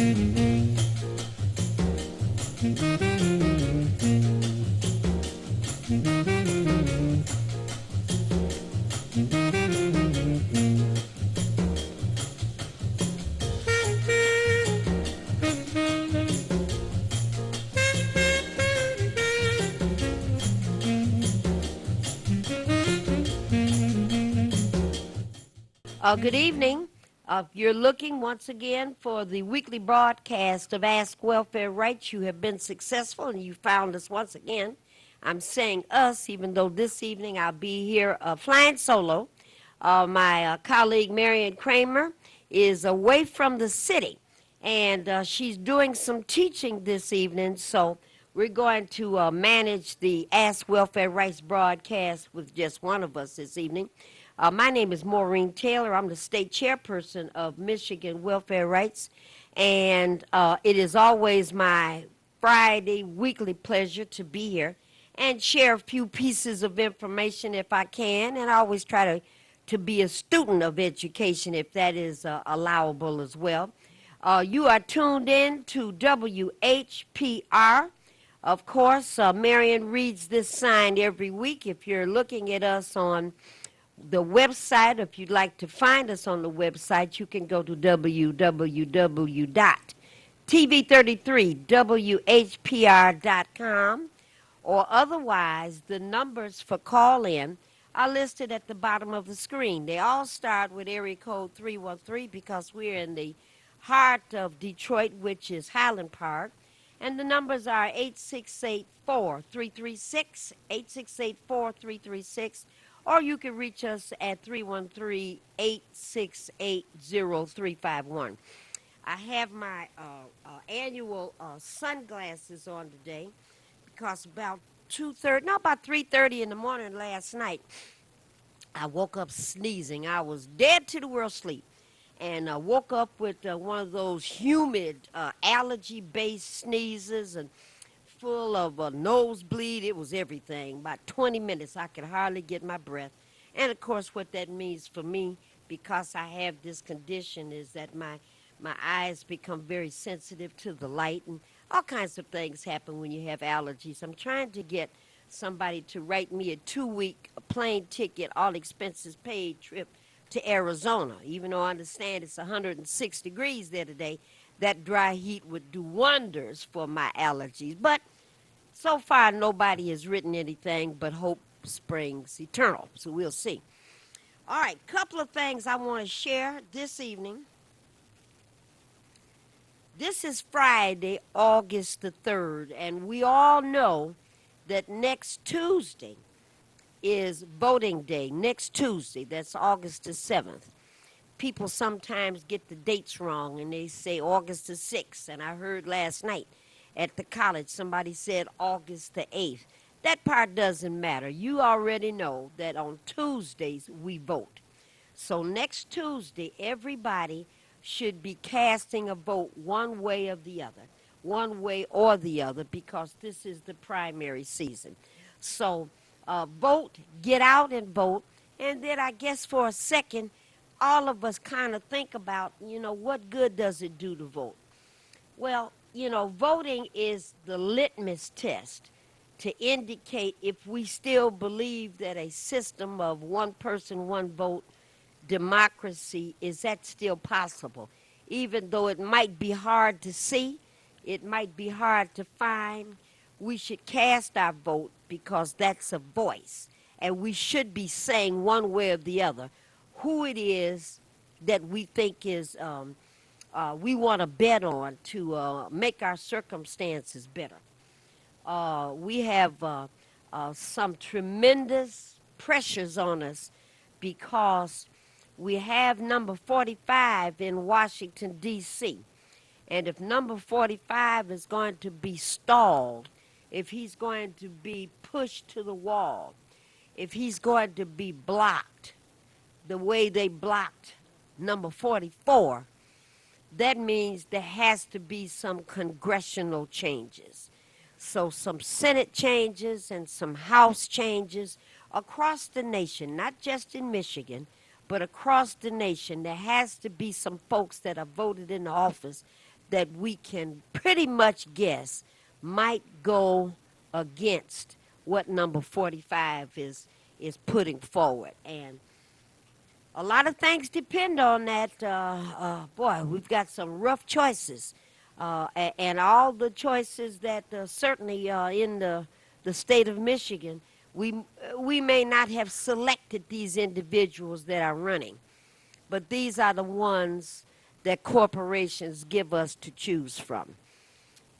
Good evening. You're looking once again for the weekly broadcast of Ask Welfare Rights. You have been successful and you found us once again. I'm saying us, even though this evening I'll be here flying solo. My colleague Marion Kramer is away from the city and she's doing some teaching this evening, so we're going to manage the Ask Welfare Rights broadcast with just one of us this evening. My name is Maureen Taylor. I'm the state chairperson of Michigan Welfare Rights, and it is always my Friday weekly pleasure to be here and share a few pieces of information if I can, and I always try to be a student of education if that is allowable as well. You are tuned in to WHPR. Of course, Marion reads this sign every week. If you're looking at us on the website, if you'd like to find us on the website, you can go to www.tv33whpr.com, or otherwise the numbers for call-in are listed at the bottom of the screen. They all start with area code 313 because we're in the heart of Detroit, which is Highland Park, and the numbers are 868-4336, 868-4336, or you can reach us at 313-868-0351. I have my annual sunglasses on today because about 3:30 in the morning last night, I woke up sneezing. I was dead to the world sleep, and I woke up with one of those humid allergy-based sneezes and full of a nosebleed. It was everything. About 20 minutes, I could hardly get my breath. And of course, what that means for me, because I have this condition, is that my eyes become very sensitive to the light, and all kinds of things happen when you have allergies. I'm trying to get somebody to write me a 2-week plane ticket, all expenses paid trip to Arizona. Even though I understand it's 106 degrees there today, that dry heat would do wonders for my allergies. But so far, nobody has written anything, but hope springs eternal. So we'll see. All right, couple of things I want to share this evening. This is Friday, August the 3rd, and we all know that next Tuesday is voting day. Next Tuesday, that's August the 7th. People sometimes get the dates wrong, and they say August the 6th, and I heard last night at the college somebody said August the 8th. That part doesn't matter. You already know that on Tuesdays we vote. So next Tuesday, everybody should be casting a vote one way or the other, because this is the primary season. So vote, get out and vote, and then I guess for a second, all of us kind of think about, what good does it do to vote? Well, voting is the litmus test to indicate if we still believe that a system of one person, one vote democracy, is that still possible? Even though it might be hard to see, it might be hard to find, we should cast our vote because that's a voice. And we should be saying one way or the other who it is that we think is we want to bet on to make our circumstances better. We have some tremendous pressures on us because we have number 45 in Washington, D.C. And if number 45 is going to be stalled, if he's going to be pushed to the wall, if he's going to be blocked the way they blocked number 44, that means there has to be some congressional changes. So some Senate changes and some House changes across the nation, not just in Michigan, but across the nation. There has to be some folks that are voted into office that we can pretty much guess might go against what number 45 is putting forward. And a lot of things depend on that. Boy, we've got some rough choices. And all the choices that certainly in the state of Michigan, we may not have selected these individuals that are running, but these are the ones that corporations give us to choose from.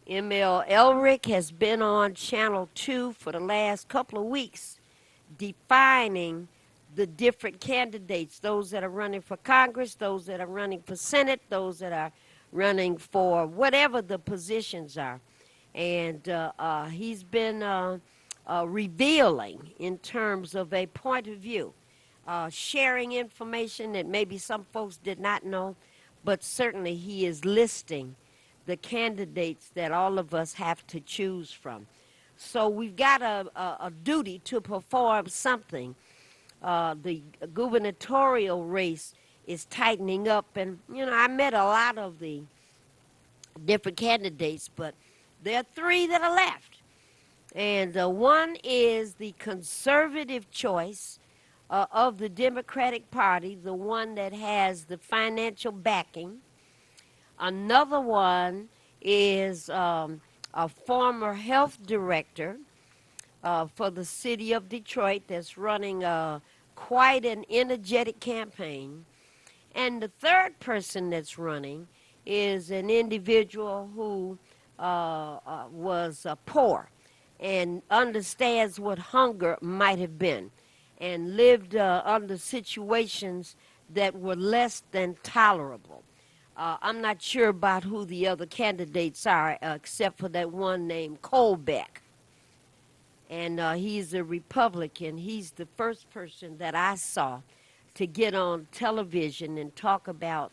M.L. Elric has been on Channel 2 for the last couple of weeks defining the different candidates, those that are running for Congress, those that are running for Senate, those that are running for whatever the positions are. And he's been revealing in terms of a point of view, sharing information that maybe some folks did not know, but certainly he is listing the candidates that all of us have to choose from. So we've got a duty to perform something. The gubernatorial race is tightening up, and I met a lot of the different candidates, but there are three that are left. And one is the conservative choice of the Democratic Party, the one that has the financial backing. Another one is a former health director for the city of Detroit that's running quite an energetic campaign. And the third person that's running is an individual who was poor and understands what hunger might have been and lived under situations that were less than tolerable. I'm not sure about who the other candidates are, except for that one named Colbeck. And he's a Republican. He's the first person that I saw to get on television and talk about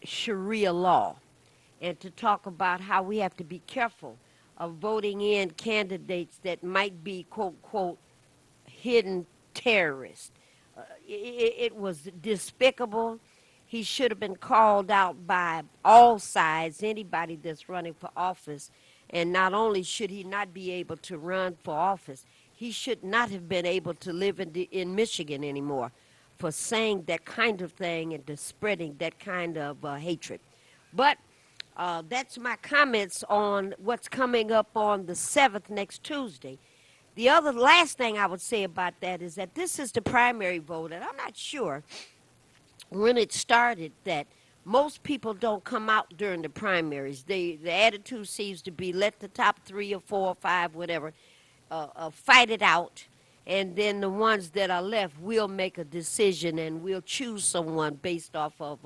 Sharia law and to talk about how we have to be careful of voting in candidates that might be, quote, quote, hidden terrorists. It was despicable. He should have been called out by all sides, anybody that's running for office. And not only should he not be able to run for office, he should not have been able to live in Michigan anymore for saying that kind of thing and to spreading that kind of hatred. But that's my comments on what's coming up on the 7th, next Tuesday. The other last thing I would say about that is that this is the primary vote, and I'm not sure when it started that most people don't come out during the primaries. The attitude seems to be let the top 3 or 4 or 5, whatever, fight it out, and then the ones that are left will make a decision and we'll choose someone based off of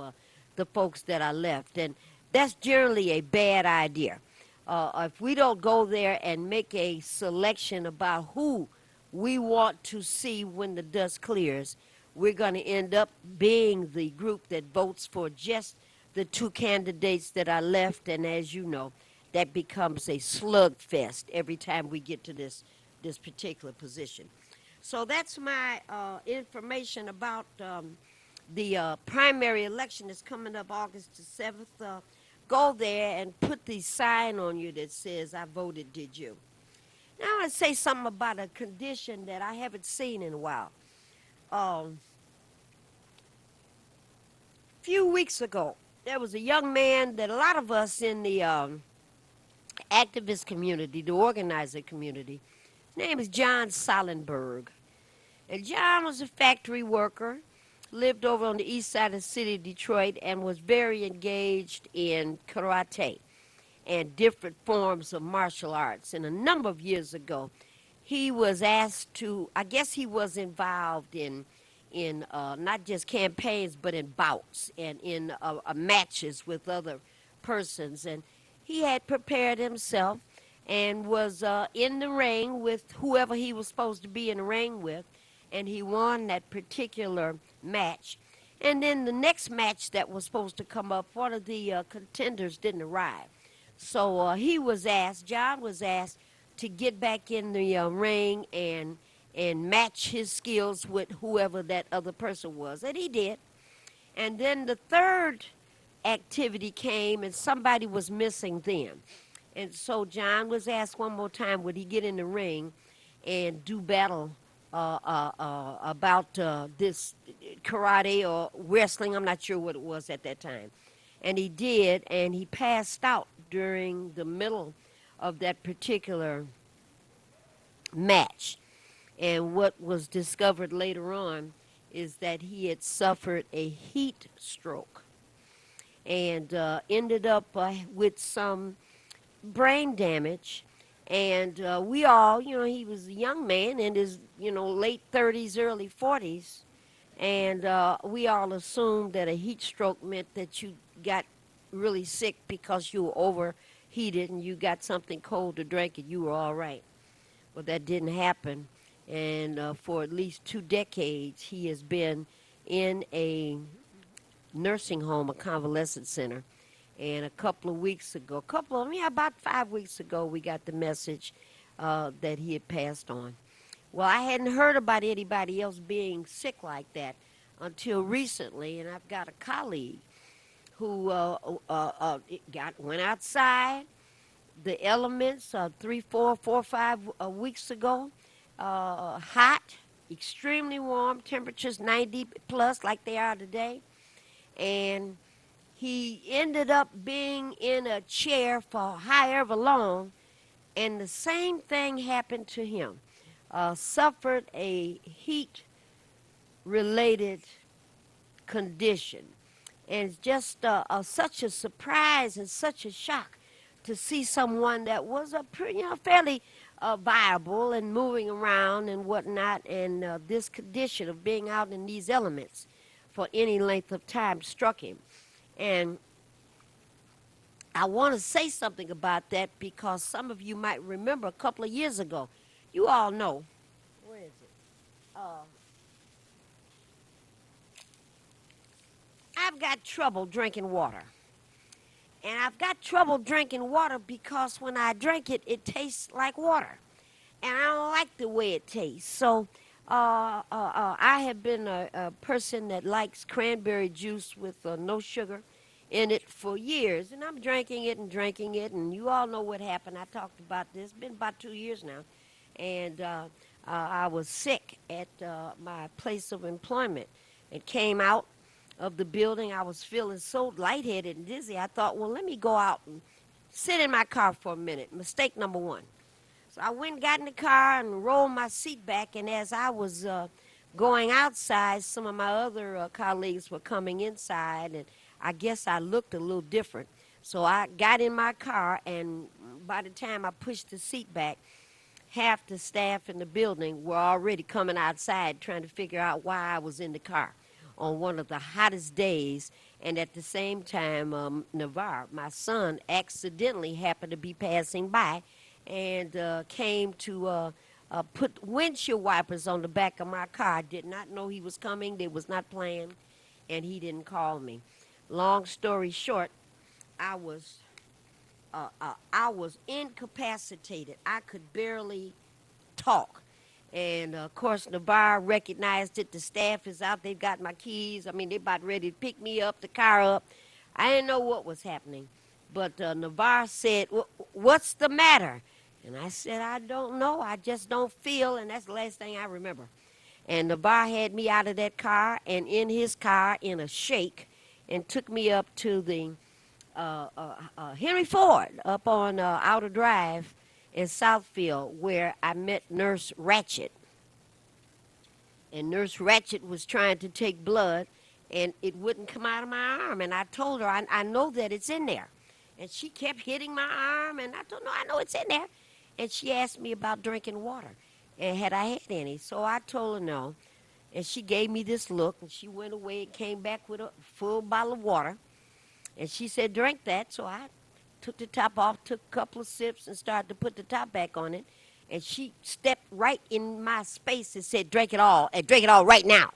the folks that are left. And that's generally a bad idea. If we don't go there and make a selection about who we want to see when the dust clears, we're going to end up being the group that votes for just the 2 candidates that are left. And as you know, that becomes a slugfest every time we get to this particular position. So that's my information about the primary election that's coming up August the 7th. Go there and put the sign on you that says, I voted, did you? Now I want to say something about a condition that I haven't seen in a while. A few weeks ago, there was a young man that a lot of us in the activist community, the organizer community, his name is John Solenberg. And John was a factory worker, lived over on the east side of the city of Detroit, and was very engaged in karate and different forms of martial arts. And a number of years ago, he was asked to, I guess he was involved in not just campaigns, but in bouts and in matches with other persons. And he had prepared himself and was in the ring with whoever he was supposed to be in the ring with, and he won that particular match. And then the next match that was supposed to come up, one of the contenders didn't arrive. So he was asked, John was asked to get back in the ring and match his skills with whoever that other person was. And he did. And then the third activity came and somebody was missing then. And so John was asked one more time, would he get in the ring and do battle about this karate or wrestling? I'm not sure what it was at that time. And he did, and he passed out during the middle of that particular match. And what was discovered later on is that he had suffered a heat stroke and ended up with some brain damage. And we all, he was a young man in his, late 30s, early 40s. And we all assumed that a heat stroke meant that you got really sick because you were overheated and you got something cold to drink and you were all right. Well, that didn't happen. And for at least 2 decades, he has been in a nursing home, a convalescent center. And a couple of weeks ago, about 5 weeks ago, we got the message that he had passed on. Well, I hadn't heard about anybody else being sick like that until recently, and I've got a colleague who went outside the elements 3, 4, 4, 5 weeks ago. Hot, extremely warm, temperatures 90 plus like they are today. And he ended up being in a chair for however long, and the same thing happened to him. Suffered a heat-related condition. And it's just such a surprise and such a shock to see someone that was a pretty, fairly viable and moving around and whatnot, and this condition of being out in these elements for any length of time struck him. And I want to say something about that because some of you might remember a couple of years ago. You all know. Where is it? I've got trouble drinking water. And I've got trouble drinking water because when I drink it, it tastes like water. And I don't like the way it tastes. So I have been a person that likes cranberry juice with no sugar in it for years. And I'm drinking it. And you all know what happened. I talked about this. It's been about 2 years now. And I was sick at my place of employment. It came out of the building. I was feeling so lightheaded and dizzy. I thought, well, let me go out and sit in my car for a minute. Mistake number one. So I went and got in the car and rolled my seat back, and as I was going outside, some of my other colleagues were coming inside, and I guess I looked a little different. So I got in my car, and by the time I pushed the seat back, half the staff in the building were already coming outside trying to figure out why I was in the car on one of the hottest days. And at the same time, Navarre, my son, accidentally happened to be passing by and came to put windshield wipers on the back of my car. I did not know he was coming. They was not planned, and he didn't call me. Long story short, I was incapacitated. I could barely talk. And, of course, Navarre recognized it. The staff is out. They've got my keys. I mean, they're about ready to pick me up, the car up. I didn't know what was happening. But Navarre said, what's the matter? And I said, I don't know. I just don't feel. And that's the last thing I remember. And Navarre had me out of that car and in his car in a shake and took me up to the Henry Ford up on Outer Drive in Southfield, where I met Nurse Ratchet. And Nurse Ratchet was trying to take blood, and it wouldn't come out of my arm. And I told her, I know that it's in there. And she kept hitting my arm, and I told her, no, I know it's in there. And she asked me about drinking water, and had I had any. So I told her no. And she gave me this look, and she went away and came back with a full bottle of water. And she said, drink that. So I took the top off, took a couple of sips, and started to put the top back on it. And she stepped right in my space and said, drink it all, and drink it all right now.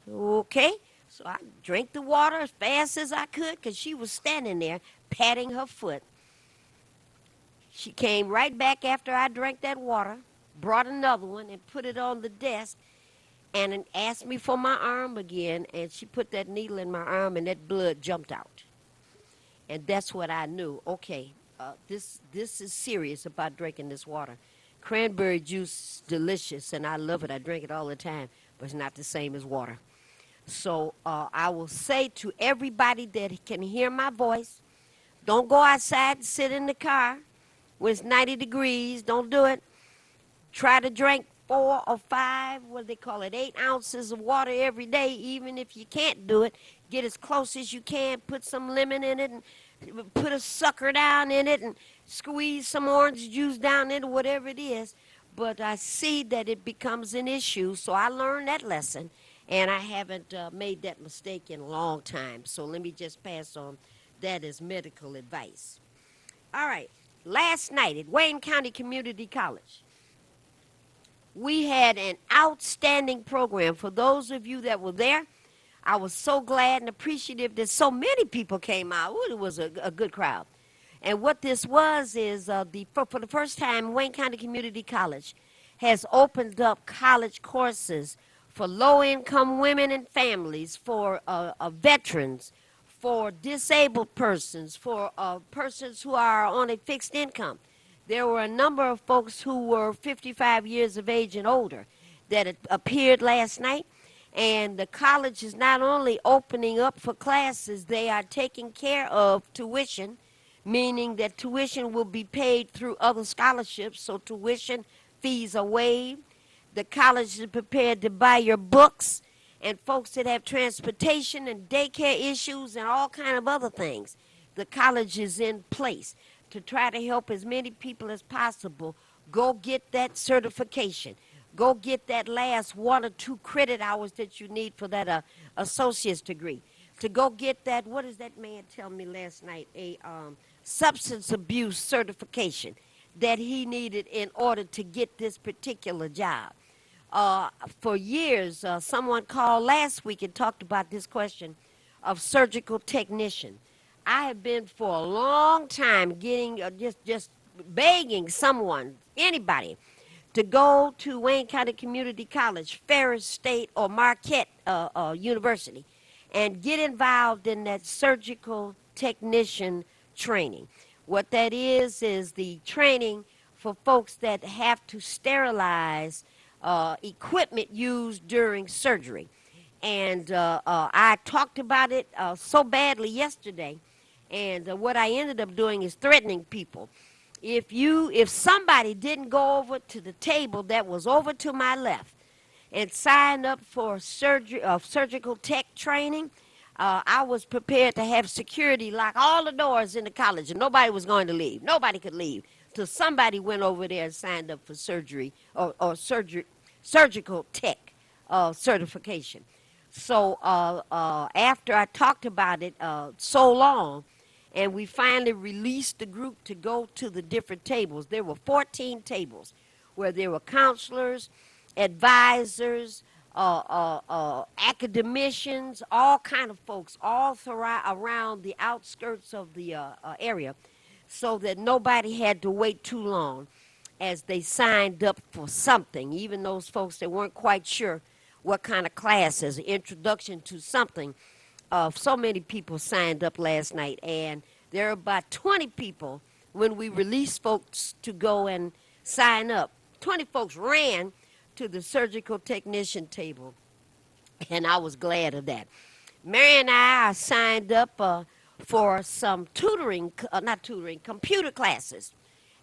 Okay. So I drank the water as fast as I could because she was standing there patting her foot. She came right back after I drank that water, brought another one, and put it on the desk. and asked me for my arm again, and she put that needle in my arm, and that blood jumped out. And that's what I knew. Okay, this is serious about drinking this water. Cranberry juice is delicious, and I love it. I drink it all the time, but it's not the same as water. So I will say to everybody that can hear my voice, don't go outside and sit in the car when it's 90 degrees. Don't do it. Try to drink 4 or 5, what do they call it, 8 ounces of water every day. Even if you can't do it, get as close as you can. Put some lemon in it and put a sucker down in it and squeeze some orange juice down in it, whatever it is. But I see that it becomes an issue, so I learned that lesson, and I haven't made that mistake in a long time. So let me just pass on that as medical advice. All right, last night at Wayne County Community College, we had an outstanding program. For those of you that were there, I was so glad and appreciative that so many people came out. Ooh, it was a good crowd. And what this was is for the first time, Wayne County Community College has opened up college courses for low-income women and families, for veterans, for disabled persons, for persons who are on a fixed income. There were a number of folks who were 55 years of age and older that appeared last night. And the college is not only opening up for classes, they are taking care of tuition, meaning that tuition will be paid through other scholarships, so tuition fees are waived. The college is prepared to buy your books, and folks that have transportation and daycare issues and all kind of other things. The college is in place to try to help as many people as possible go get that certification. Go get that last 1 or 2 credit hours that you need for that associate's degree. To go get that, what does that man tell me last night? A substance abuse certification that he needed in order to get this particular job. For years, someone called last week and talked about this question of surgical technician. I have been for a long time getting, just begging someone, anybody, to go to Wayne County Community College, Ferris State, or Marquette University, and get involved in that surgical technician training. What that is the training for folks that have to sterilize equipment used during surgery. And I talked about it so badly yesterday, and what I ended up doing is threatening people. If somebody didn't go over to the table that was over to my left and sign up for surgical tech training, I was prepared to have security lock all the doors in the college, and nobody was going to leave. Nobody could leave till somebody went over there and signed up for surgery or surgical tech certification. So after I talked about it so long, and we finally released the group to go to the different tables. There were 14 tables where there were counselors, advisors, academicians, all kind of folks, all around the outskirts of the area, so that nobody had to wait too long as they signed up for something, even those folks that weren't quite sure what kind of classes, introduction to something. So many people signed up last night, and there are about 20 people when we released folks to go and sign up. 20 folks ran to the surgical technician table, and I was glad of that. Mary and I signed up for some computer classes.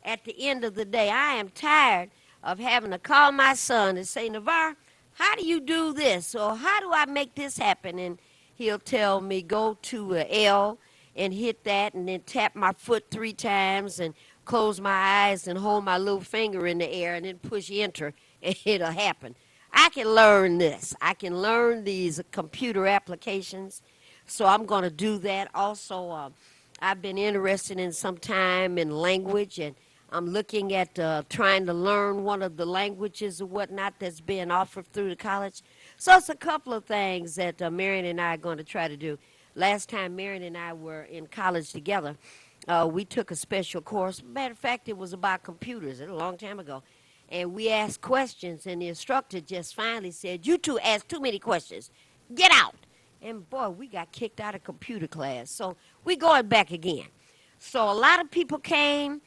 At the end of the day, I am tired of having to call my son and say, Navar, how do you do this? Or how do I make this happen? And he'll tell me, go to L and hit that and then tap my foot 3 times and close my eyes and hold my little finger in the air and then push enter and it'll happen. I can learn this. I can learn these computer applications. So I'm going to do that. Also, I've been interested in some time in language, and I'm looking at trying to learn one of the languages or whatnot that's being offered through the college. So it's a couple of things that Marion and I are going to try to do. Last time Marion and I were in college together, we took a special course. Matter of fact, it was about computers a long time ago. And we asked questions, and the instructor just finally said, "You two asked too many questions. Get out." And boy, we got kicked out of computer class. So we going back again. So a lot of people came.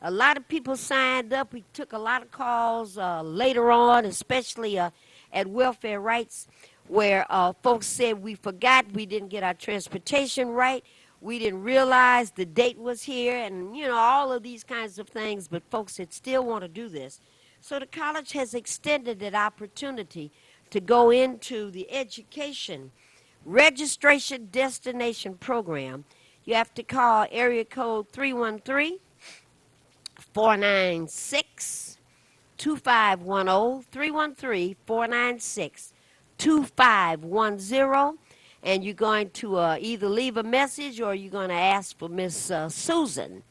A lot of people signed up. We took a lot of calls later on, especially at Welfare Rights, where folks said we forgot, we didn't get our transportation right. We didn't realize the date was here, and all of these kinds of things. But folks that still want to do this. So the college has extended that opportunity to go into the education registration destination program. You have to call area code 313 496 2510, 313 496 2510. And you're going to either leave a message or you're going to ask for Miss Susan.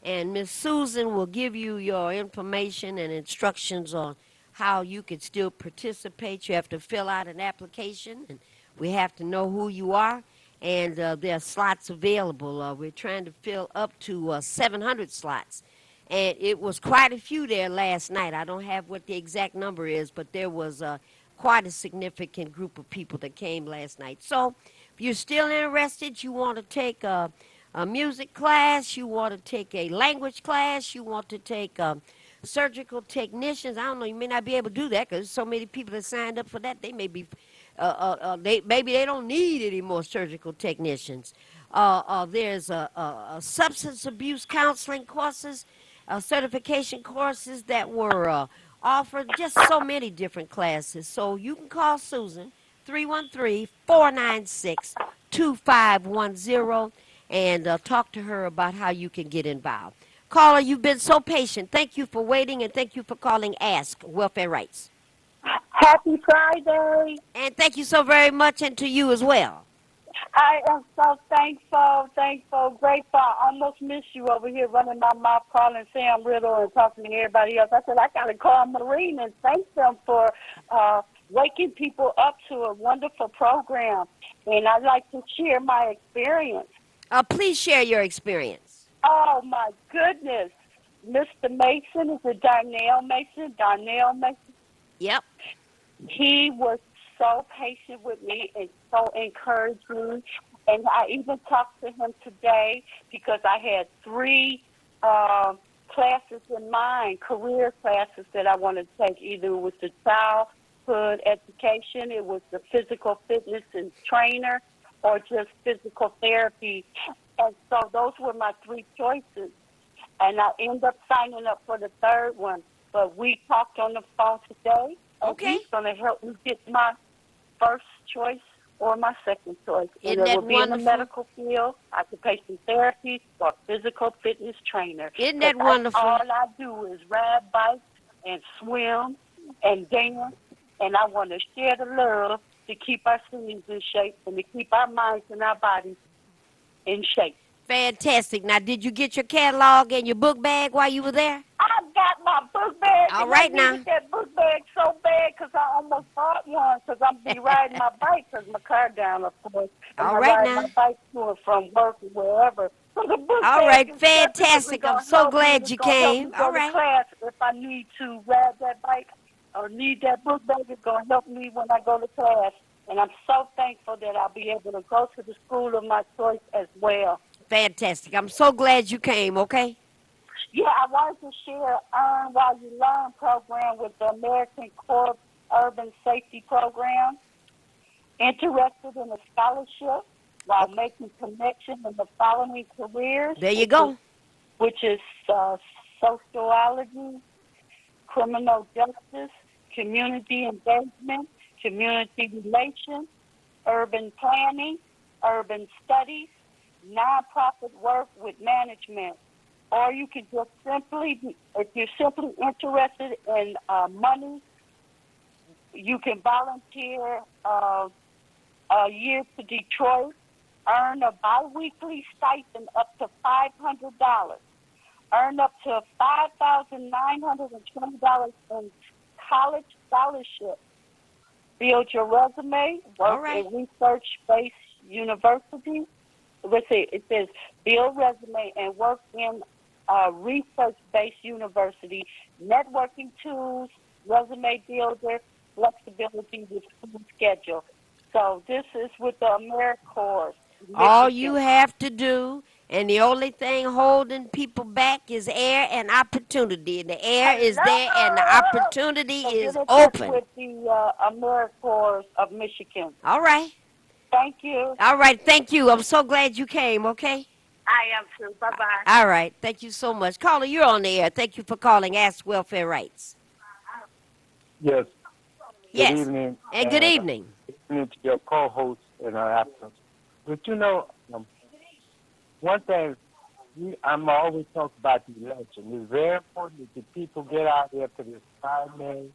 And Miss Susan will give you your information and instructions on how you can still participate. You have to fill out an application, and we have to know who you are. And there are slots available. We're trying to fill up to 700 slots. And it was quite a few there last night. I don't have what the exact number is, but there was quite a significant group of people that came last night. So if you're still interested, you want to take a music class, you want to take a language class, you want to take surgical technicians. I don't know, you may not be able to do that because so many people that signed up for that. They may be, maybe they don't need any more surgical technicians. There's substance abuse counseling courses, certification courses that were offered, just so many different classes. So you can call Susan, 313-496-2510, and talk to her about how you can get involved. Caller, you've been so patient. Thank you for waiting, and thank you for calling Ask Welfare Rights. Happy Friday. And thank you so very much, and to you as well. I am so thankful, grateful. I almost missed you over here running my mouth, calling Sam Riddle and talking to everybody else. I said, I got to call Maureen and thank them for waking people up to a wonderful program. And I'd like to share my experience. Please share your experience. Oh, my goodness. Mr. Mason, is it Darnell Mason? Yep. He was so patient with me and so encouraging. And I even talked to him today because I had 3 classes in mind, career classes that I wanted to take. Either it was the childhood education, it was the physical fitness and trainer, or just physical therapy. And so those were my 3 choices. And I ended up signing up for the 3rd one. But we talked on the phone today. Okay. He's going to help me get my first choice or my second choice. Isn't and it that will be wonderful? in the medical field, occupational therapy, or physical fitness trainer. Isn't that wonderful? All I do is ride bikes and swim and dance, and I want to share the love to keep our cities in shape and to keep our minds and our bodies in shape. Fantastic. Now, did you get your catalog and your book bag while you were there? I got my book bag. All right, and I now. needed that book bag so bad because I almost bought one because I'm be riding my bike because my car down, of course. And All I right, ride now. my bike to and from work or wherever. So the book All bag right, is fantastic. definitely I'm gonna so help me. glad It's you gonna help came. me go All to right. class if I need to ride that bike or need that book bag. It's going to help me when I go to class. And I'm so thankful that I'll be able to go to the school of my choice as well. Fantastic. I'm so glad you came, okay? Yeah, I wanted to share Earn While You Learn program with the American Corps Urban Safety Program. Interested in a scholarship while making connections in the following careers. There you go. Which is sociology, criminal justice, community engagement, community relations, urban planning, urban studies, nonprofit work with management. Or you can just simply, if you're simply interested in money, you can volunteer a year to Detroit, earn a biweekly stipend up to $500, earn up to $5,920 in college scholarship, build your resume, work in research-based universities. Let's see, it says build resume and work in research-based university, networking tools, resume builder, flexibility with school schedule. So this is with the AmeriCorps, All you Michigan. have to do, and the only thing holding people back is air and opportunity. The air is there and the Hello! opportunity So get is in touch open. with the AmeriCorps of Michigan. All right. Thank you. All right. Thank you. I'm so glad you came, okay? I am too. Bye-bye. All right. Thank you so much. Caller, you're on the air. Thank you for calling Ask Welfare Rights. Yes. Good Yes. evening, And good and evening. good evening to your co-host in her absence. But one thing I'm always talking about the election. It's very important that the people get out there to this primary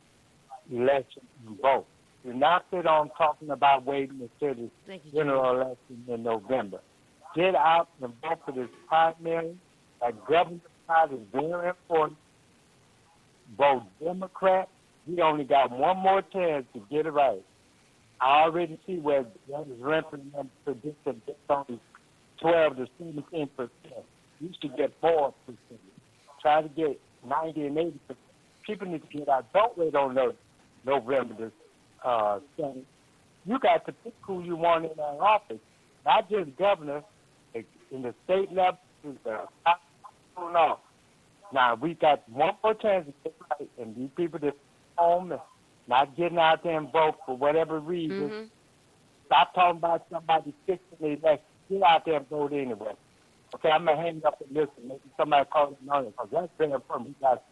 election and vote. Do not sit on talking about waiting until the Thank you, Jimmy. general election in November. Get out and vote for this primary. That governor's side is very important. Vote Democrat. We only got one more chance to get it right. I already see where that is represented predicted it's only 12 to 17%. You should get 4%. Try to get 90 and 80%. People need to get out. Don't wait on November the Senate. You got to pick who you want in that office, not just governor, in the state level, no. Now, we got one more chance to get right, and these people that home and not getting out there and vote for whatever reason, stop talking about somebody fixing the election. Get out there and vote anyway. Okay, I'm going to hang up and listen. Maybe somebody call it on it, because that's very important. We got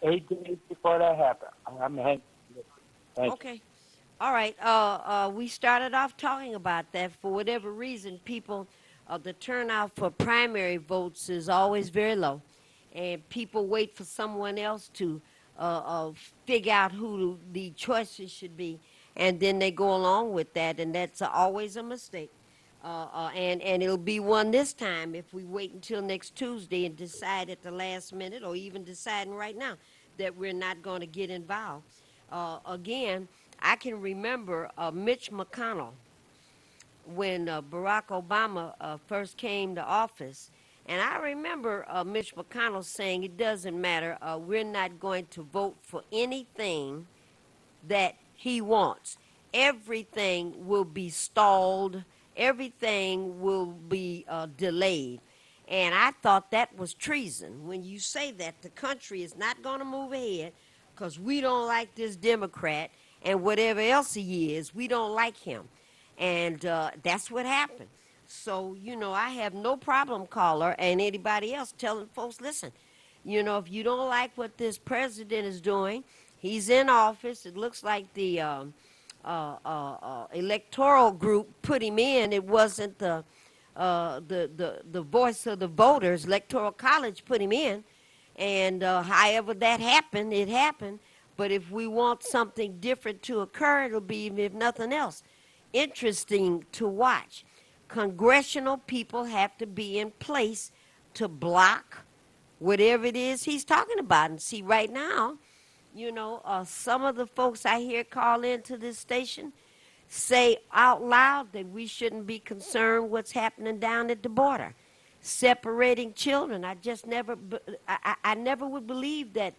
8 days before that happens. I'm going to hang up and listen. Thank you. Okay. All right. We started off talking about that. For whatever reason, people, the turnout for primary votes is always very low, and people wait for someone else to figure out who the choices should be, and then they go along with that, and that's always a mistake. And it'll be one this time if we wait until next Tuesday and decide at the last minute, or even deciding right now that we're not going to get involved. Again, I can remember Mitch McConnell when Barack Obama first came to office. And I remember Mitch McConnell saying it doesn't matter, we're not going to vote for anything that he wants. Everything will be stalled, everything will be delayed. And I thought that was treason. When you say that the country is not going to move ahead because we don't like this Democrat and whatever else he is, we don't like him. And that's what happened. So, I have no problem, caller, and anybody else telling folks, listen, if you don't like what this president is doing, he's in office. It looks like the electoral group put him in. It wasn't the voice of the voters. Electoral college put him in. And however that happened, it happened. But if we want something different to occur, it'll be, if nothing else, interesting to watch. Congressional people have to be in place to block whatever it is he's talking about. And see, right now, some of the folks I hear call into this station say out loud that we shouldn't be concerned what's happening down at the border, separating children. I never would believe that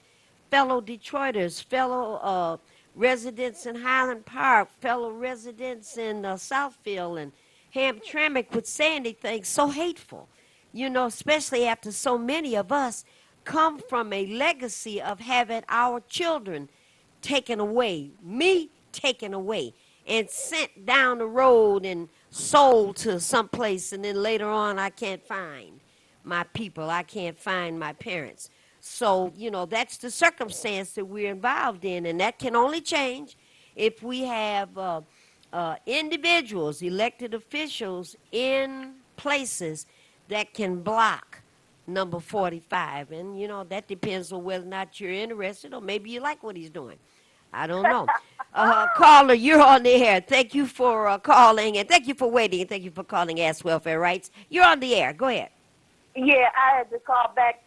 fellow Detroiters, fellow residents in Highland Park, fellow residents in Southfield and Hamtramck would say anything so hateful, especially after so many of us come from a legacy of having our children taken away, me taken away, and sent down the road and sold to someplace, and then later on I can't find my people, I can't find my parents. So, that's the circumstance that we're involved in, and that can only change if we have individuals, elected officials in places that can block number 45. And, that depends on whether or not you're interested, or maybe you like what he's doing. I don't know. Caller, you're on the air. Thank you for calling, and thank you for waiting, and thank you for calling Ask Welfare Rights. You're on the air. Go ahead. Yeah, I had to call back.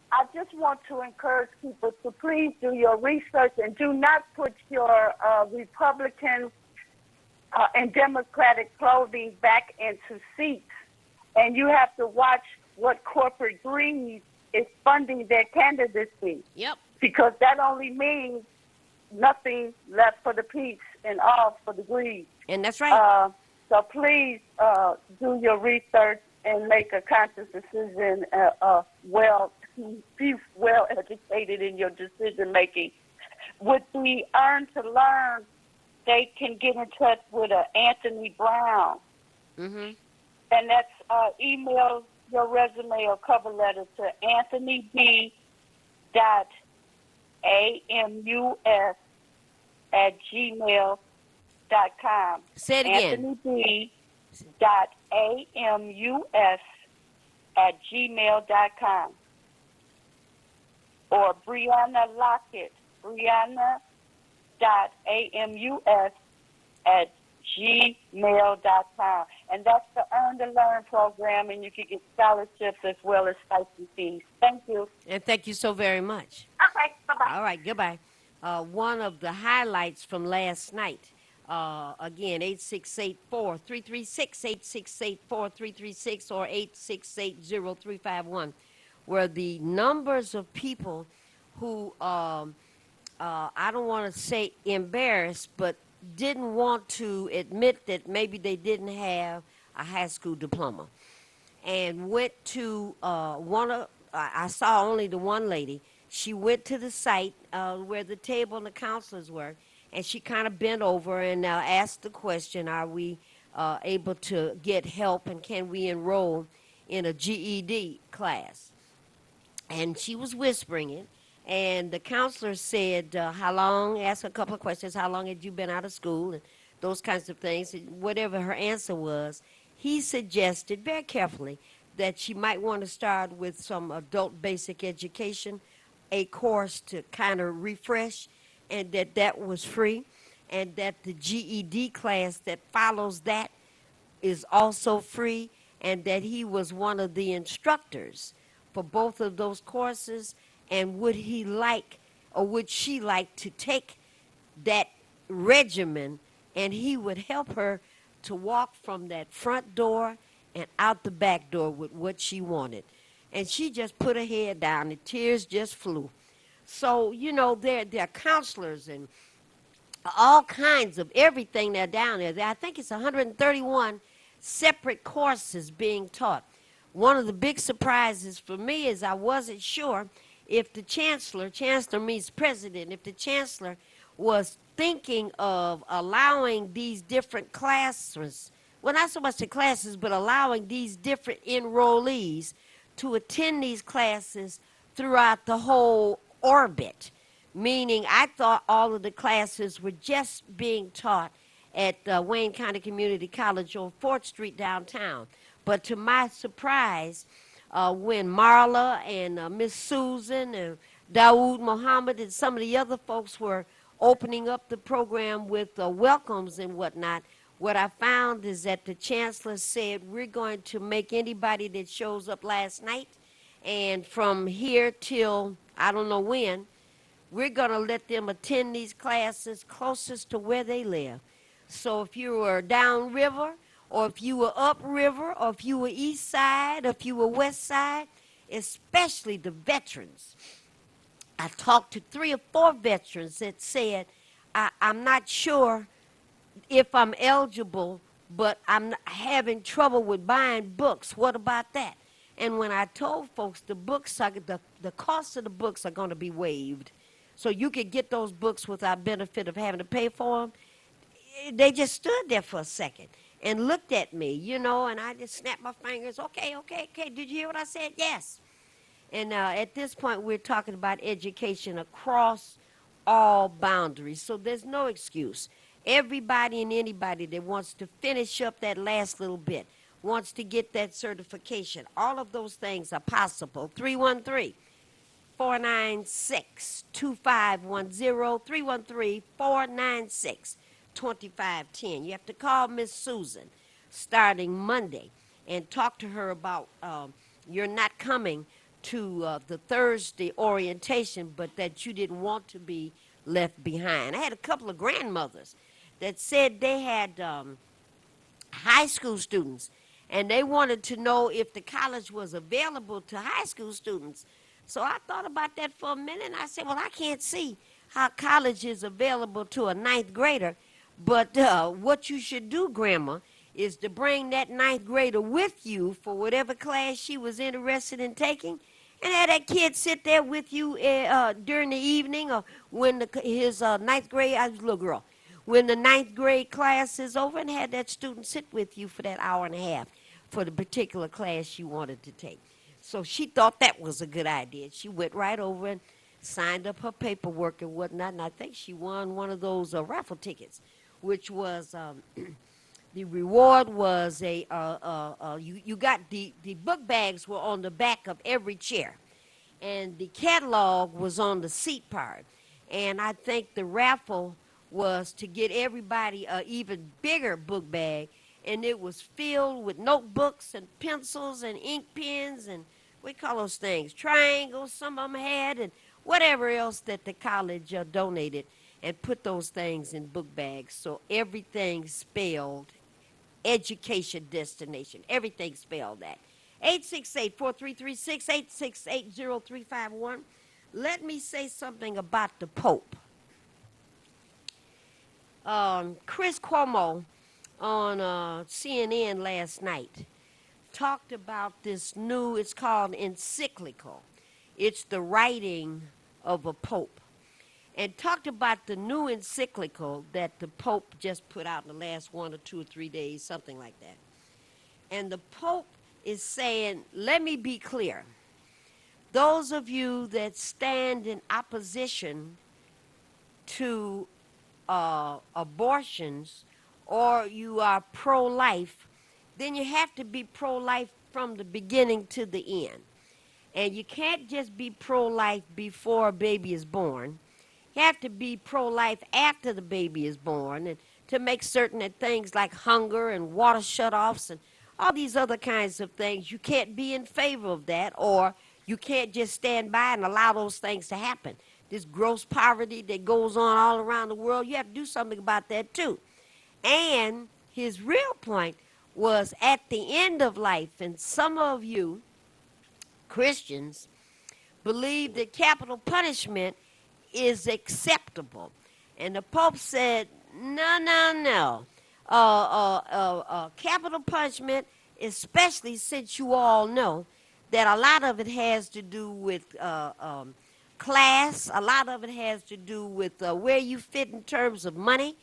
I just want to encourage people to please do your research and do not put your Republican and Democratic clothing back into seats. And you have to watch what corporate greed is funding their candidacy, Yep. because that only means nothing left for the peace and all for the greed. And that's right. So please do your research and make a conscious decision. Be well educated in your decision making. With the Earn to Learn, they can get in touch with Anthony Brown, Mm-hmm. and that's email your resume or cover letter to Anthony B. AMUS@gmail.com. Say it again. Anthony B. AMUS@gmail.com. Or Brianna Lockett. Brianna.amus@gmail.com. And that's the Earn to Learn program, and you can get scholarships as well as stipend fees. Thank you. And thank you so very much. Okay, bye-bye. All right, goodbye. One of the highlights from last night, again, 868-4336, or 868-0351, were the numbers of people who, I don't want to say embarrassed, but didn't want to admit that maybe they didn't have a high school diploma, and went to I saw only the one lady. She went to the site where the table and the counselors were, and she kind of bent over and asked the question, are we able to get help, and can we enroll in a GED class? And she was whispering it, and the counselor said, how long, asked her a couple of questions, how long had you been out of school, and those kinds of things. And whatever her answer was, he suggested very carefully that she might want to start with some adult basic education, a course to kind of refresh, and that was free, and that the GED class that follows that is also free, and that he was one of the instructors for both of those courses, and would he like, or would she like to take that regimen, and he would help her to walk from that front door and out the back door with what she wanted. And she just put her head down, the tears just flew. So, you know, there are counselors and all kinds of everything that are down there. I think it's 131 separate courses being taught. One of the big surprises for me is I wasn't sure if the chancellor means president, if the chancellor was thinking of allowing these different classes, well, not so much the classes, but allowing these different enrollees to attend these classes throughout the whole orbit. Meaning, I thought all of the classes were just being taught at Wayne County Community College on 4th Street downtown. But to my surprise, when Marla and Miss Susan and Dawood Muhammad and some of the other folks were opening up the program with welcomes and whatnot, what I found is that the chancellor said, we're going to make anybody that shows up last night, and from here till I don't know when, we're going to let them attend these classes closest to where they live. So if you were downriver, or if you were upriver, or if you were east side, or if you were west side, especially the veterans. I talked to 3 or 4 veterans that said, I'm not sure if I'm eligible, but I'm having trouble with buying books. What about that? And when I told folks the cost of the books are going to be waived, so you could get those books without benefit of having to pay for them, they just stood there for a second and looked at me, you know, and I just snapped my fingers. Okay. Did you hear what I said? Yes. And at this point, we're talking about education across all boundaries. So there's no excuse. Everybody and anybody that wants to finish up that last little bit, wants to get that certification, all of those things are possible. 313-496-2510, 313-496-2510. You have to call Miss Susan starting Monday and talk to her about you're not coming to the Thursday orientation, but that you didn't want to be left behind. I had a couple of grandmothers that said they had high school students, and they wanted to know if the college was available to high school students. So I thought about that for a minute, and I said, well, I can't see how college is available to a ninth grader. But what you should do, Grandma, is to bring that ninth grader with you for whatever class she was interested in taking, and have that kid sit there with you during the evening or when his ninth grade, I was a little girl, when the ninth grade class is over, and have that student sit with you for that hour and a half for the particular class she wanted to take. So she thought that was a good idea. She went right over and signed up her paperwork and whatnot, and I think she won one of those raffle tickets, which was the reward was you got the book bags were on the back of every chair, and the catalog was on the seat part. And I think the raffle was to get everybody a even bigger book bag, and it was filled with notebooks and pencils and ink pens and we call those things triangles. Some of them had and whatever else that the college donated, and put those things in book bags. So everything spelled education destination. Everything spelled that. 868-4336, 868-0351. Let me say something about the Pope. Chris Cuomo on CNN last night talked about this new, it's called encyclical. It's the writing of a pope. And talked about the new encyclical that the Pope just put out in the last 1 or 2 or 3 days, something like that. And the Pope is saying, let me be clear. Those of you that stand in opposition to abortions, or you are pro-life, then you have to be pro-life from the beginning to the end. And you can't just be pro-life before a baby is born. You have to be pro-life after the baby is born, and to make certain that things like hunger and water shutoffs and all these other kinds of things, you can't be in favor of that, or you can't just stand by and allow those things to happen. This gross poverty that goes on all around the world, you have to do something about that too. And his real point was at the end of life, and some of you Christians believe that capital punishment is acceptable. And the Pope said, no, no, no. Capital punishment, especially since you all know that a lot of it has to do with class, a lot of it has to do with where you fit in terms of money,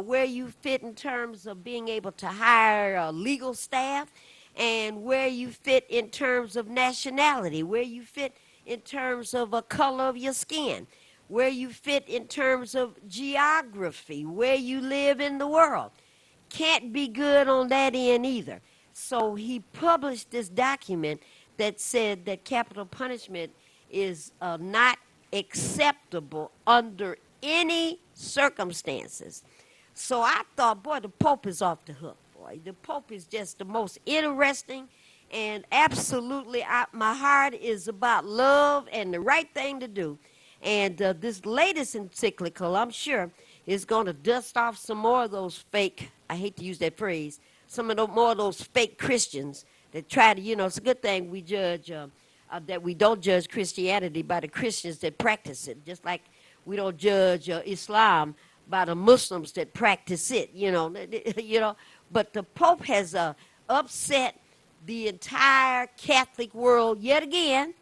where you fit in terms of being able to hire legal staff, and where you fit in terms of nationality, where you fit in terms of a color of your skin, where you fit in terms of geography, where you live in the world. Can't be good on that end either. So he published this document that said that capital punishment is not acceptable under any circumstances. So I thought, boy, the Pope is off the hook, boy. The Pope is just the most interesting, and absolutely, my heart is about love and the right thing to do. And this latest encyclical, I'm sure, is going to dust off some more of those fake, I hate to use that phrase, some of the more of those fake Christians that try to, it's a good thing we judge, that we don't judge Christianity by the Christians that practice it, just like we don't judge Islam by the Muslims that practice it, But the Pope has upset the entire Catholic world yet again.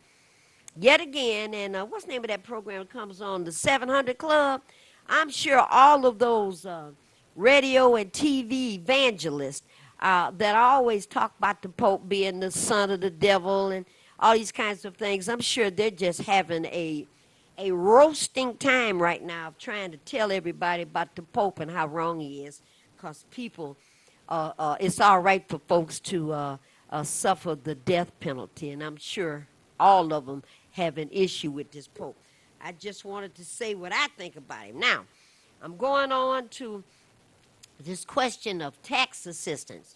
And what's the name of that program that comes on, the 700 Club? I'm sure all of those radio and TV evangelists that always talk about the Pope being the son of the devil and all these kinds of things, I'm sure they're just having a roasting time right now of trying to tell everybody about the Pope and how wrong he is, because people, it's all right for folks to suffer the death penalty, and I'm sure all of them have an issue with this Pope. I just wanted to say what I think about him. Now, I'm going on to this question of tax assistance.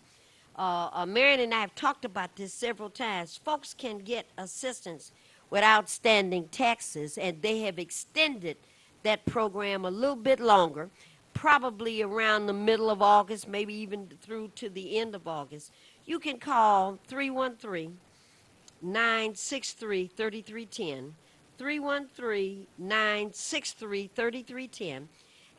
Marion and I have talked about this several times. Folks can get assistance with outstanding taxes, and they have extended that program a little bit longer, probably around the middle of August, maybe even through to the end of August. you can call 313-963-3310, 313-963-3310,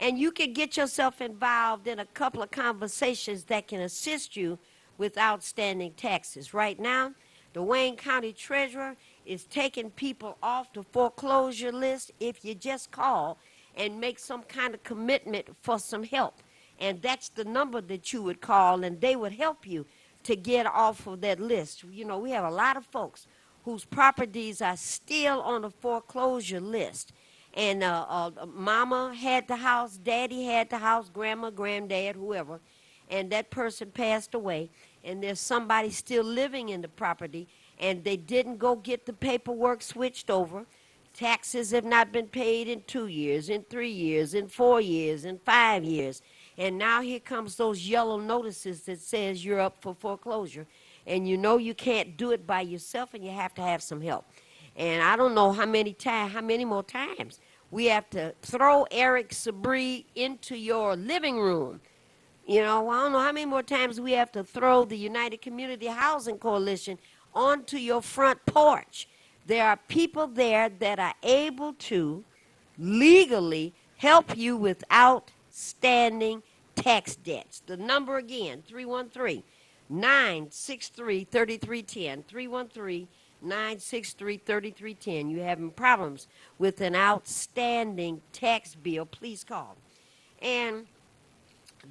and you can get yourself involved in a couple of conversations that can assist you with outstanding taxes. Right now, the Wayne County Treasurer is taking people off the foreclosure list if you just call and make some kind of commitment for some help. And that's the number that you would call, and they would help you to get off of that list. You know, we have a lot of folks whose properties are still on the foreclosure list. And mama had the house, daddy had the house, grandma, granddad, whoever, and that person passed away. And there's somebody still living in the property, and they didn't go get the paperwork switched over. Taxes have not been paid in 2 years, in 3 years, in 4 years, in 5 years. And now here comes those yellow notices that says you're up for foreclosure. And you know you can't do it by yourself, and you have to have some help. And I don't know how many more times we have to throw Eric Sabri into your living room. You know, I don't know how many more times we have to throw the United Community Housing Coalition onto your front porch. There are people there that are able to legally help you with outstanding tax debts. The number again, 313-963-3310, 313-963-3310. You're having problems with an outstanding tax bill, please call. And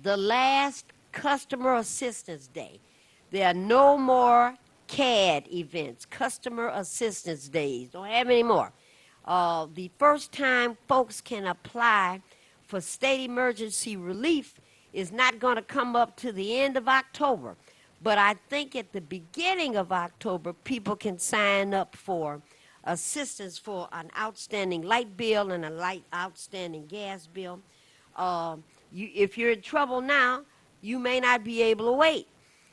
the last Customer Assistance Day. There are no more CAD events, Customer Assistance Days. Don't have any more. The first time folks can apply for state emergency relief is not going to come up to the end of October. But I think at the beginning of October, people can sign up for assistance for an outstanding light bill and a outstanding gas bill. If you're in trouble now, you may not be able to wait.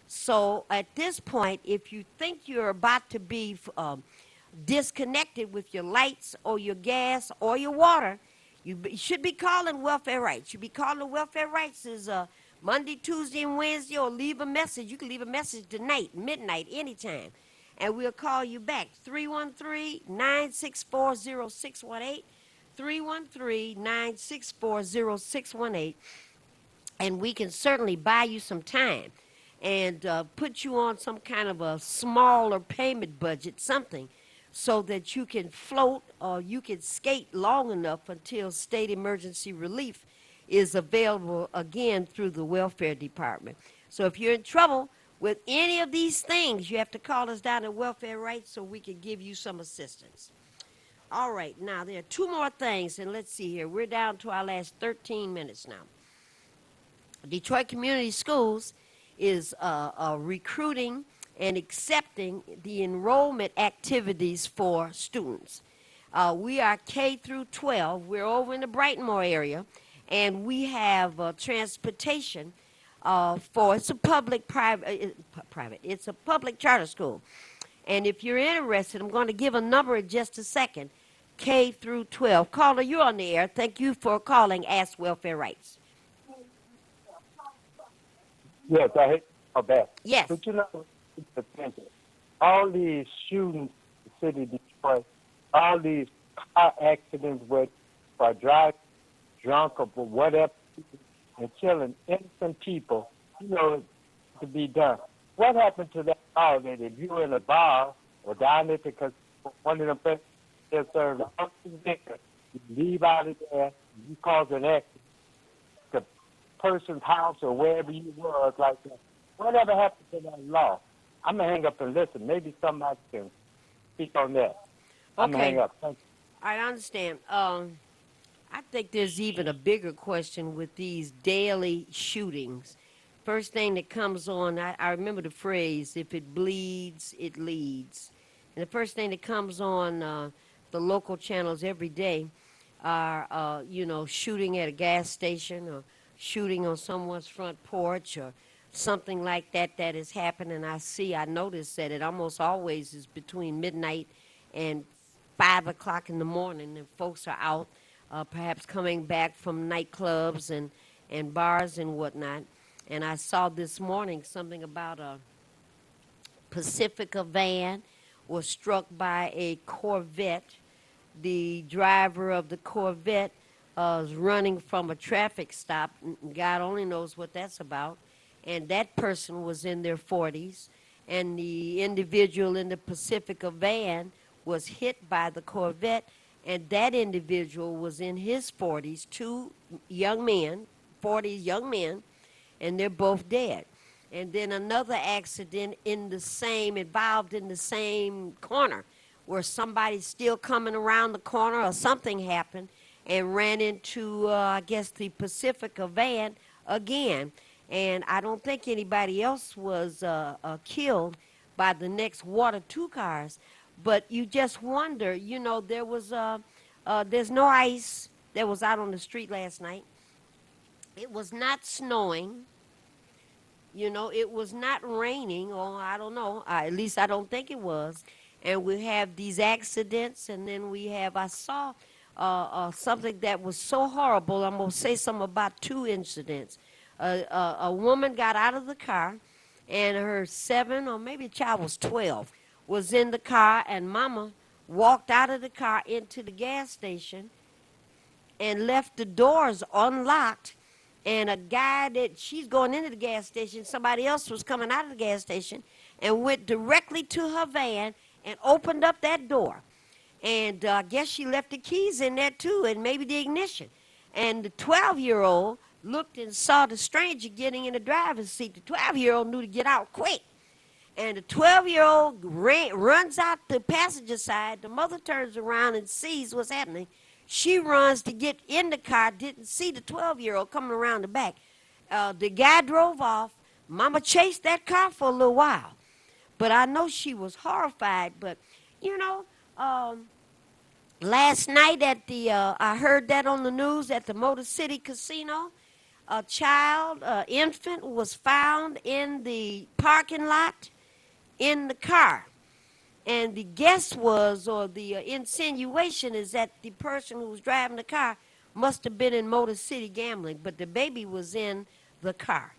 So at this point, if you think you're about to be disconnected with your lights or your gas or your water, you should be calling Welfare Rights. You be calling Welfare Rights is Monday, Tuesday, and Wednesday, or leave a message. You can leave a message tonight, midnight, anytime, and we'll call you back. 313-964-0618, 313-964-0618, and we can certainly buy you some time and put you on some kind of a smaller payment budget, something, so that you can float or you can skate long enough until state emergency relief is available again through the welfare department. So if you're in trouble with any of these things, you have to call us down at Welfare Rights so we can give you some assistance. All right, now there are two more things, and let's see here. We're down to our last 13 minutes now. Detroit Community Schools is recruiting and accepting the enrollment activities for students. We are K through 12. We're over in the Brightonmore area, and we have transportation for, it's a it's a public charter school. And if you're interested, I'm going to give a number in just a second, K through 12. Caller, you're on the air. Thank you for calling Ask Welfare Rights. Yes, I hate my bad. Yes. But you know, attention. All these shootings in the city of Detroit, all these car accidents where by driving drunk or for whatever and killing innocent people, you know, to be done. What happened to that law that if you were in a bar or down there because one of them places they serve liquor, you leave out of there, you cause an accident, the person's house or wherever you were, like that. Whatever happened to that law? I'm going to hang up and listen. Maybe somebody can speak on that. I'm going to hang up. Thank you. I understand. I think there's even a bigger question with these daily shootings. First thing that comes on, I remember the phrase, if it bleeds, it leads. And the first thing that comes on the local channels every day are, shooting at a gas station or shooting on someone's front porch or something like that is happening. I notice that it almost always is between midnight and 5 o'clock in the morning, and folks are out, perhaps coming back from nightclubs and bars and whatnot. And I saw this morning something about Pacifica van was struck by a Corvette. The driver of the Corvette was running from a traffic stop. God only knows what that's about. And that person was in their 40s. And the individual in the Pacifica van was hit by the Corvette. And that individual was in his 40s, two young men, 40s young men, and they're both dead. And then another accident involved in the same corner, where somebody's still coming around the corner or something happened and ran into, I guess, the Pacifica van again. And I don't think anybody else was killed by the next water two cars. But you just wonder, there's no ice that was out on the street last night. It was not snowing. It was not raining, or I don't know. At least I don't think it was. And we have these accidents, and then I saw something that was so horrible. I'm going to say something about two incidents. A woman got out of the car, and her 7, or maybe the child was 12, was in the car, and mama walked out of the car into the gas station and left the doors unlocked. And a guy that she's going into the gas station, somebody else was coming out of the gas station and went directly to her van and opened up that door. And I guess she left the keys in there too, and maybe the ignition. And the 12-year-old looked and saw the stranger getting in the driver's seat. The 12-year-old knew to get out quick. And the 12-year-old runs out the passenger side. The mother turns around and sees what's happening. She runs to get in the car, didn't see the 12-year-old coming around the back. The guy drove off. Mama chased that car for a little while. But I know she was horrified. But, last night I heard that on the news at the Motor City Casino. A child, infant, was found in the parking lot in the car. And the guess was, or the insinuation is that the person who was driving the car must have been in Motor City gambling, but the baby was in the car.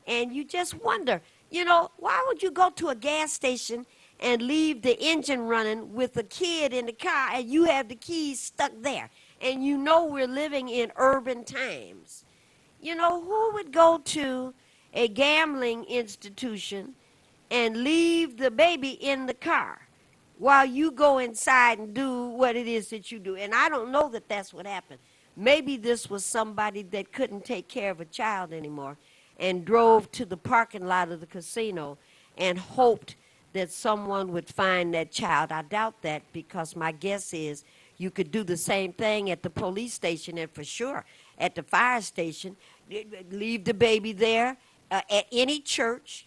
And you just wonder, why would you go to a gas station and leave the engine running with a kid in the car and you have the keys stuck there? And we're living in urban times. Who would go to a gambling institution and leave the baby in the car while you go inside and do what it is that you do? And I don't know that that's what happened. Maybe this was somebody that couldn't take care of a child anymore and drove to the parking lot of the casino and hoped that someone would find that child. I doubt that, because my guess is you could do the same thing at the police station, and for sure at the fire station. Leave the baby there at any church.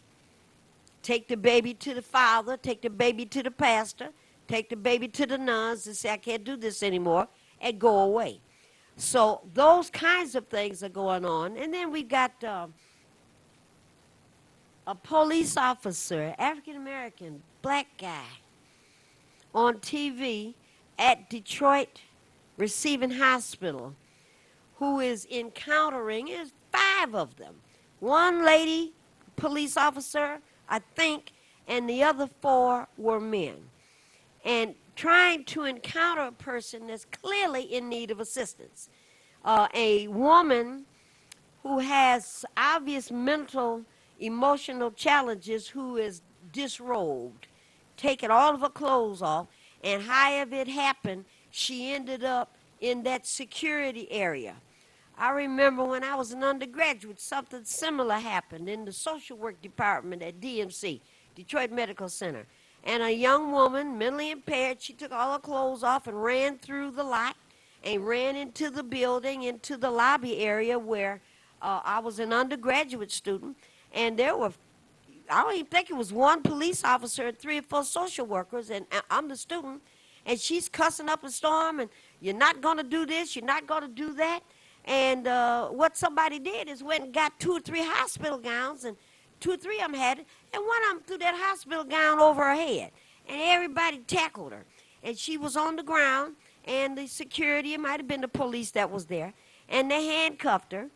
Take the baby to the father, take the baby to the pastor, take the baby to the nuns and say, I can't do this anymore, and go away. So those kinds of things are going on. And then we got a police officer, African-American, black guy, on TV at Detroit Receiving Hospital, who is encountering, there's 5 of them. One lady, police officer, I think, and the other 4 were men. And trying to encounter a person that's clearly in need of assistance. A woman who has obvious mental, emotional challenges, who is disrobed, taking all of her clothes off, and however it happened, she ended up in that security area. I remember when I was an undergraduate, something similar happened in the social work department at DMC, Detroit Medical Center. And a young woman, mentally impaired, she took all her clothes off and ran through the lot and ran into the building, into the lobby area where I was an undergraduate student. And there were, I don't even think it was one police officer and 3 or 4 social workers, and I'm the student. And she's cussing up a storm, and you're not going to do this, you're not going to do that. And what somebody did is went and got 2 or 3 hospital gowns, and 2 or 3 of them had it, and one of them threw that hospital gown over her head. And everybody tackled her. And she was on the ground, and the security, it might have been the police that was there, and they handcuffed her.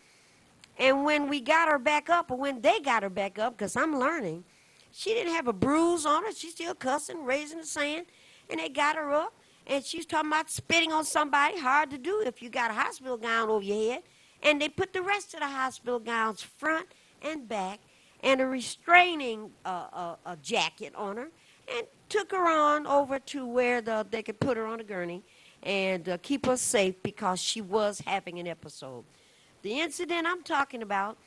And when we got her back up, or when they got her back up, because I'm learning, She didn't have a bruise on her. She's still cussing, raising the sand. And they got her up. And she was talking about spitting on somebody. Hard to do if you got a hospital gown over your head. And they put the rest of the hospital gowns front and back and a restraining a jacket on her and took her on over to where they could put her on a gurney and keep her safe because she was having an episode. The incident I'm talking about,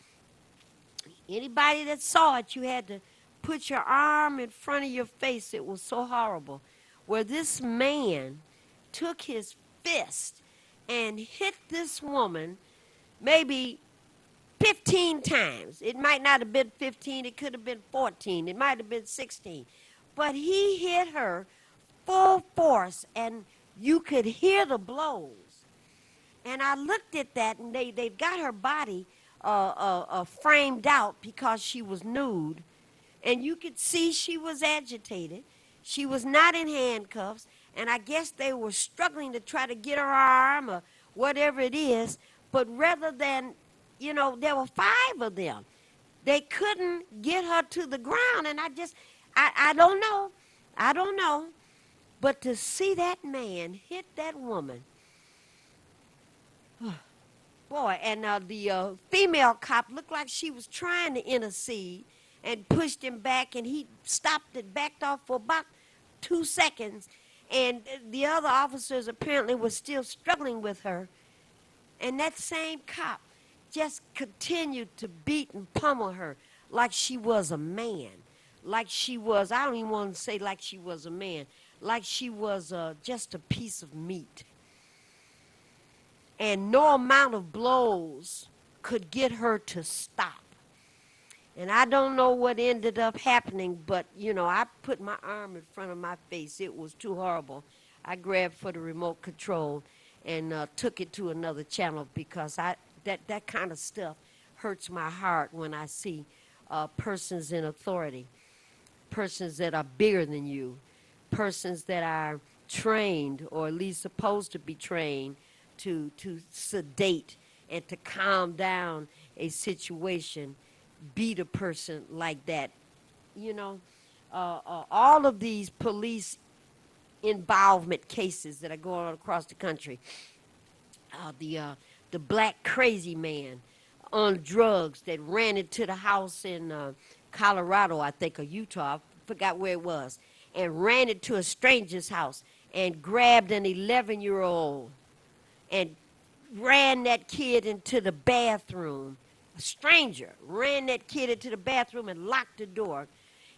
anybody that saw it, you had to put your arm in front of your face. It was so horrible. Where this man took his fist and hit this woman maybe 15 times. It might not have been 15, it could have been 14, it might have been 16. But he hit her full force, and you could hear the blows. And I looked at that, and they've got her body framed out because she was nude. And you could see she was agitated. She was not in handcuffs. And I guess they were struggling to try to get her arm or whatever it is. But rather than, there were 5 of them. They couldn't get her to the ground. And I don't know. I don't know. But to see that man hit that woman, boy, and the female cop looked like she was trying to intercede and pushed him back, and he stopped it, backed off for about 2 seconds. And the other officers apparently were still struggling with her. And that same cop just continued to beat and pummel her like she was a man. Like she was, I don't even want to say like she was a man, like she was just a piece of meat. And no amount of blows could get her to stop. And I don't know what ended up happening, but, I put my arm in front of my face. It was too horrible. I grabbed for the remote control and took it to another channel because that kind of stuff hurts my heart when I see persons in authority, persons that are bigger than you, persons that are trained or at least supposed to be trained to sedate and to calm down a situation, beat a person like that. All of these police involvement cases that are going on across the country, the black crazy man on drugs that ran into the house in Colorado, I think, or Utah, I forgot where it was, and ran into a stranger's house and grabbed an 11-year-old and ran that kid into the bathroom. A stranger ran that kid into the bathroom and locked the door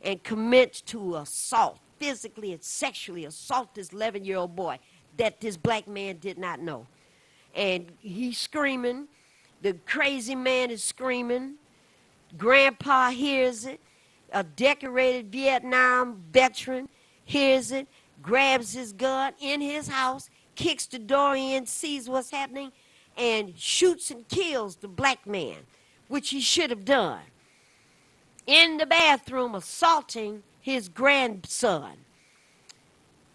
and commenced to assault, physically and sexually assault this 11-year-old boy that this black man did not know. And he's screaming. The crazy man is screaming. Grandpa hears it. A decorated Vietnam veteran hears it, grabs his gun in his house, kicks the door in, sees what's happening, and shoots and kills the black man, which he should have done, in the bathroom assaulting his grandson.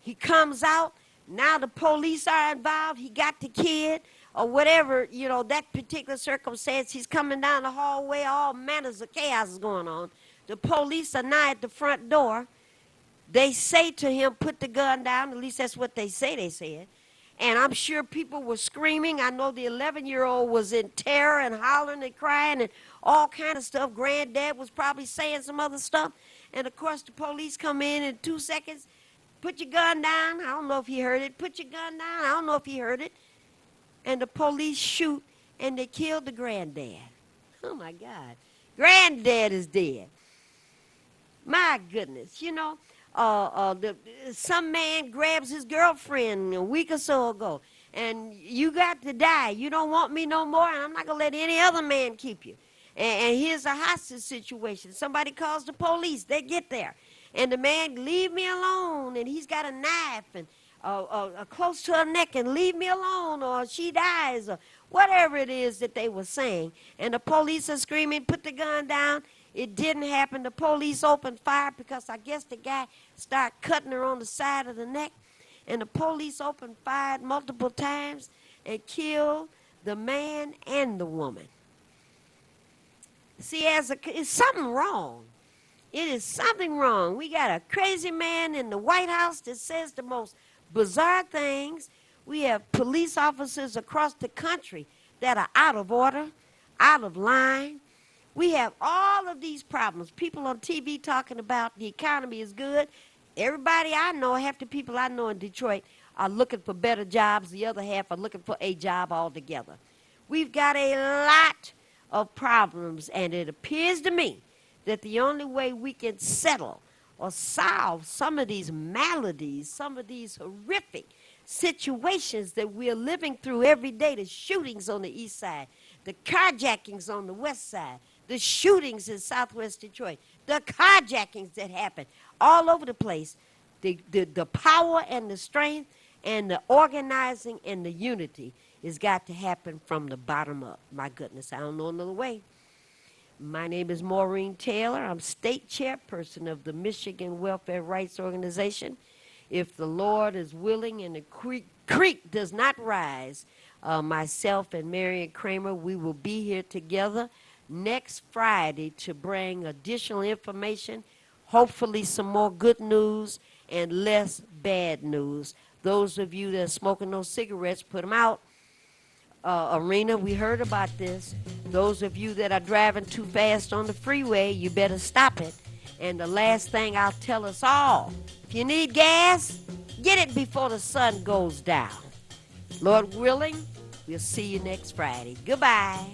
He comes out. Now the police are involved. He got the kid or whatever, that particular circumstance. He's coming down the hallway. All manners of chaos is going on. The police are now at the front door. They say to him, put the gun down. At least that's what they say they said. And I'm sure people were screaming. I know the 11-year-old was in terror and hollering and crying and all kind of stuff. Granddad was probably saying some other stuff. And, of course, the police come in 2 seconds. Put your gun down. I don't know if he heard it. Put your gun down. I don't know if he heard it. And the police shoot, and they killed the granddad. Oh, my God. Granddad is dead. My goodness. Some man grabs his girlfriend a week or so ago, and you got to die. You don't want me no more, and I'm not going to let any other man keep you. And here's a hostage situation. Somebody calls the police. They get there. And the man, leave me alone, and he's got a knife and close to her neck, and leave me alone, or she dies, or whatever it is that they were saying. And the police are screaming, put the gun down. It didn't happen. The police opened fire because I guess the guy started cutting her on the side of the neck. And the police opened fire multiple times and killed the man and the woman. See, it's something wrong It is something wrong. We got a crazy man in the White House that says the most bizarre things. We have police officers across the country that are out of order, out of line. We have all of these problems. People on TV talking about the economy is good. Everybody I know, half the people I know in Detroit are looking for better jobs. The other half are looking for a job altogether. We've got a lot of problems, and it appears to me that the only way we can settle or solve some of these maladies, some of these horrific situations that we're living through every day, the shootings on the east side, the carjackings on the west side, the shootings in southwest Detroit, the carjackings that happen all over the place, the power and the strength and the organizing and the unity has got to happen from the bottom up. My goodness, I don't know another way. My name is Maureen Taylor. I'm state chairperson of the Michigan Welfare Rights Organization. If the Lord is willing and the creek does not rise, myself and Marion Kramer, we will be here together next Friday to bring additional information, hopefully some more good news and less bad news. Those of you that are smoking those cigarettes, put them out. Arena, we heard about this. Those of you that are driving too fast on the freeway, you better stop it. And the last thing I'll tell us all, if you need gas, get it before the sun goes down. Lord willing, we'll see you next Friday. Goodbye.